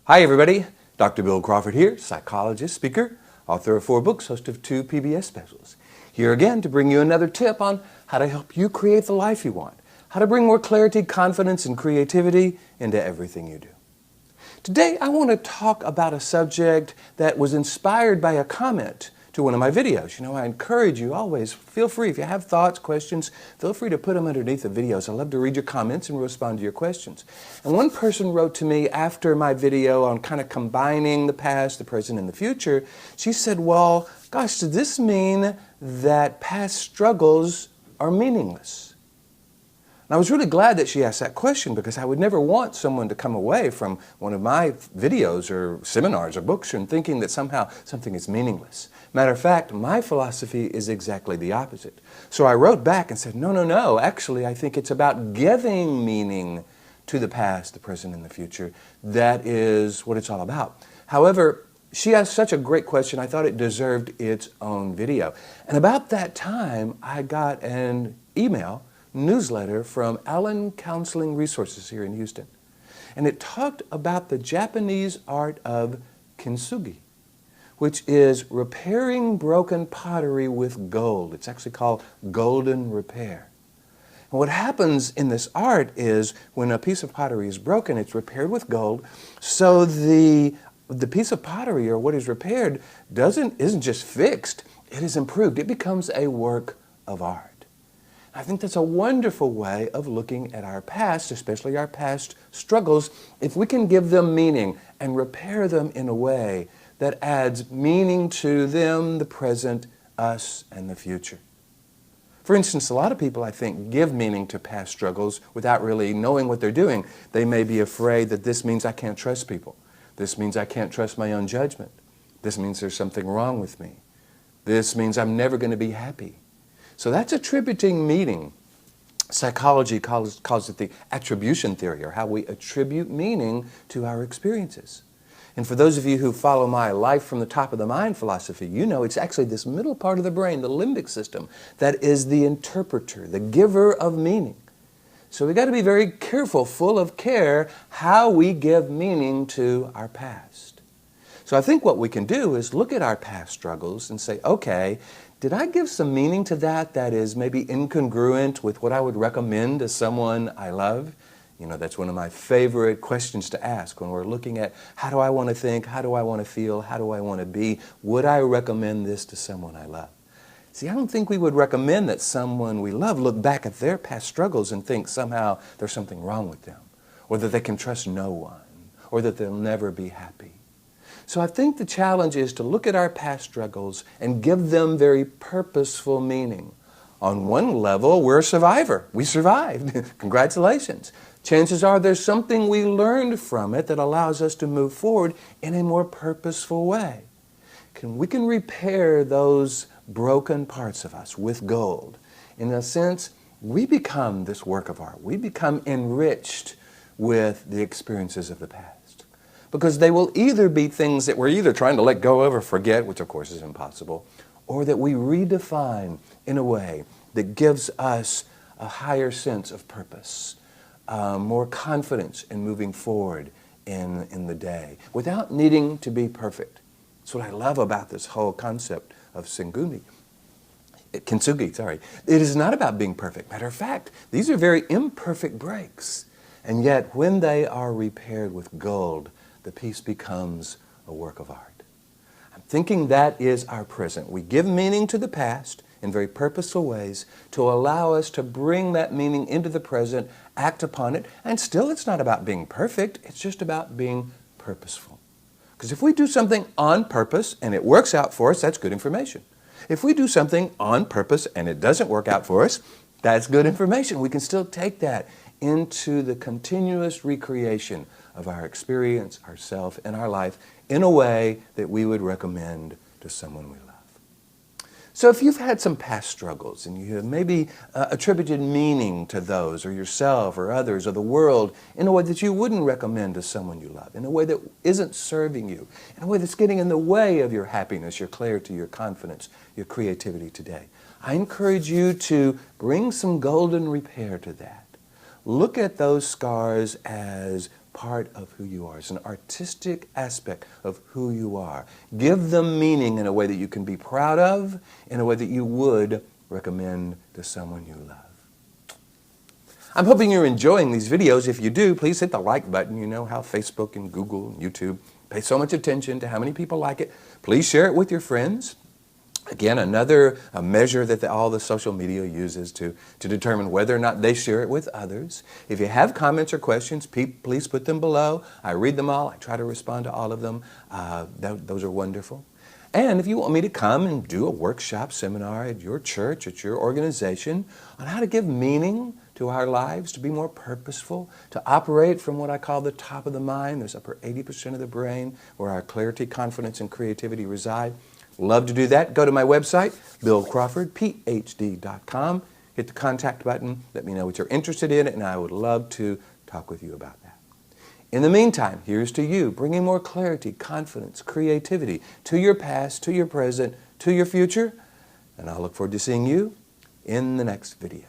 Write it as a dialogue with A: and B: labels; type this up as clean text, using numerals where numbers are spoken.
A: Hi everybody, Dr. Bill Crawford here, psychologist, speaker, author of 4 books, host of 2 PBS specials. Here again to bring you another tip on how to help you create the life you want, how to bring more clarity, confidence, and creativity into everything you do. Today I want to talk about a subject that was inspired by a comment to one of my videos. You know, I encourage you always, feel free, if you have thoughts, questions, feel free to put them underneath the videos. I love to read your comments and respond to your questions. And one person wrote to me after my video on kind of combining the past, the present, and the future. She said, well, gosh, does this mean that past struggles are meaningless? And I was really glad that she asked that question, because I would never want someone to come away from one of my videos or seminars or books and thinking that somehow something is meaningless. Matter of fact, my philosophy is exactly the opposite. So I wrote back and said, no, actually I think it's about giving meaning to the past, the present, and the future. That is what it's all about. However, she asked such a great question, I thought it deserved its own video. And about that time, I got an email newsletter from Allen Counseling Resources here in Houston. And it talked about the Japanese art of Kintsugi, which is repairing broken pottery with gold. It's actually called golden repair. And what happens in this art is when a piece of pottery is broken, it's repaired with gold, so the piece of pottery, or what is repaired, isn't just fixed, it is improved. It becomes a work of art. I think that's a wonderful way of looking at our past, especially our past struggles, if we can give them meaning and repair them in a way that adds meaning to them, the present, us, and the future. For instance, a lot of people, I think, give meaning to past struggles without really knowing what they're doing. They may be afraid that this means I can't trust people. This means I can't trust my own judgment. This means there's something wrong with me. This means I'm never going to be happy. So that's attributing meaning. Psychology calls it the attribution theory, or how we attribute meaning to our experiences. And for those of you who follow my life from the top of the mind philosophy, you know it's actually this middle part of the brain, the limbic system, that is the interpreter, the giver of meaning. So we've got to be very careful, full of care, how we give meaning to our past. So I think what we can do is look at our past struggles and say, okay, did I give some meaning to that is maybe incongruent with what I would recommend to someone I love? You know, that's one of my favorite questions to ask when we're looking at how do I want to think, how do I want to feel, how do I want to be? Would I recommend this to someone I love? See, I don't think we would recommend that someone we love look back at their past struggles and think somehow there's something wrong with them, or that they can trust no one, or that they'll never be happy. So I think the challenge is to look at our past struggles and give them very purposeful meaning. On one level, we're a survivor. We survived. Congratulations. Chances are there's something we learned from it that allows us to move forward in a more purposeful way. We can repair those broken parts of us with gold. In a sense, we become this work of art. We become enriched with the experiences of the past. Because they will either be things that we're either trying to let go of or forget, which of course is impossible, or that we redefine in a way that gives us a higher sense of purpose, more confidence in moving forward in the day, without needing to be perfect. That's what I love about this whole concept of Kintsugi. It is not about being perfect. Matter of fact, these are very imperfect breaks. And yet, when they are repaired with gold, the piece becomes a work of art. I'm thinking that is our present. We give meaning to the past in very purposeful ways to allow us to bring that meaning into the present, act upon it, and still it's not about being perfect, it's just about being purposeful. Because if we do something on purpose and it works out for us, that's good information. If we do something on purpose and it doesn't work out for us, that's good information. We can still take that into the continuous recreation of our experience, ourself, and our life in a way that we would recommend to someone we love. So if you've had some past struggles and you have maybe attributed meaning to those, or yourself, or others, or the world, in a way that you wouldn't recommend to someone you love, in a way that isn't serving you, in a way that's getting in the way of your happiness, your clarity, your confidence, your creativity today, I encourage you to bring some golden repair to that. Look at those scars as part of who you are. It's an artistic aspect of who you are. Give them meaning in a way that you can be proud of, in a way that you would recommend to someone you love. I'm hoping you're enjoying these videos. If you do, please hit the like button. You know how Facebook and Google and YouTube pay so much attention to how many people like it. Please share it with your friends. Again, another measure that all the social media uses to determine whether or not they share it with others. If you have comments or questions, please put them below. I read them all. I try to respond to all of them. Those are wonderful. And if you want me to come and do a workshop, seminar at your church, at your organization, on how to give meaning to our lives, to be more purposeful, to operate from what I call the top of the mind, this upper 80% of the brain, where our clarity, confidence, and creativity reside, love to do that. Go to my website, Ph.D.com. Hit the contact button. Let me know what you're interested in, and I would love to talk with you about that. In the meantime, here's to you, bringing more clarity, confidence, creativity to your past, to your present, to your future. And I'll look forward to seeing you in the next video.